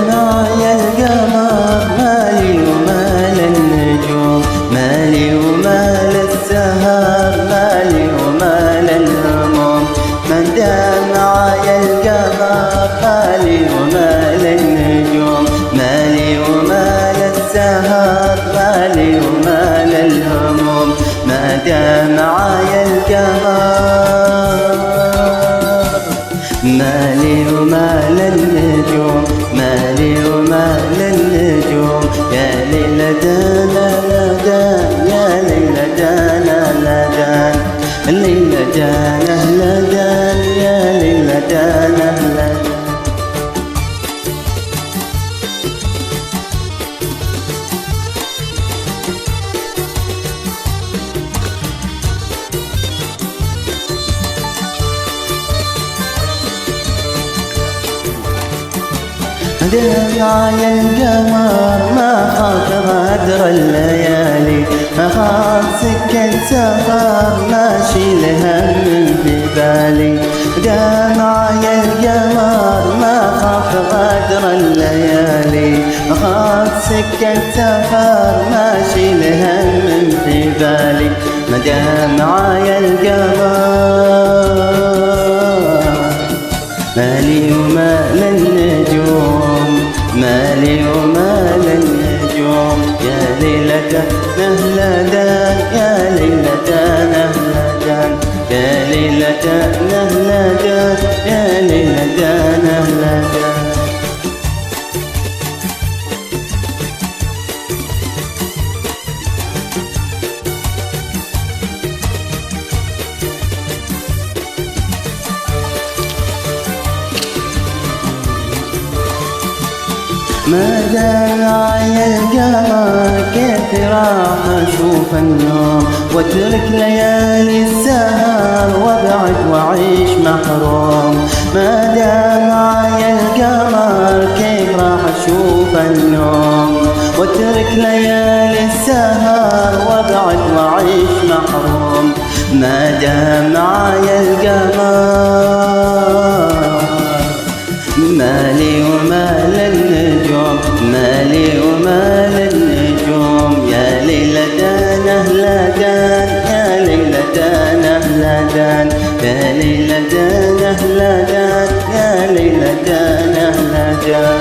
معايا القمر مالي ومال النجوم، مالي ومال السهر، مالي ومال الهموم. من دام معايا القمر مالي ومال النجوم، مالي ومال السهر، مالي ومال الهموم. ما دام معايا القمر مالي ومال النجوم، مالي ومال النجوم. يا ليلى دانا لدان، يا ليلى دانا لدان، الليلة دانا لدان، يا ليلى دانا لدان. معايا القمر ما خاف غدر الليالي، ما خاف سكة سفر ماشي الهم في بالي. معايا القمر ما خاف غدر الليالي، ما خاف سكة سفر ماشي الهم في بالي. ما دام معايا القمر مالي ومال النجوم، مالي ومال النجوم. يا ليلة نهلدان، يا ليلة نهلدان، يا ليلة نهلدان، يا ليلة نهلدان. ما دام معايا القمر كيف راح اشوف النوم، واترك ليالي السهر وابعد واعيش محروم. ما دام معايا القمر كيف راح اشوف النوم، واترك ليالي السهر وابعد واعيش محروم. ما دام معايا القمر مالي ومال النجوم، مالي ومال النجوم. يا ليلة نهلدان، يا ليلة نهلدان، يا ليلة نهلدان، يا ليلة نهلدان.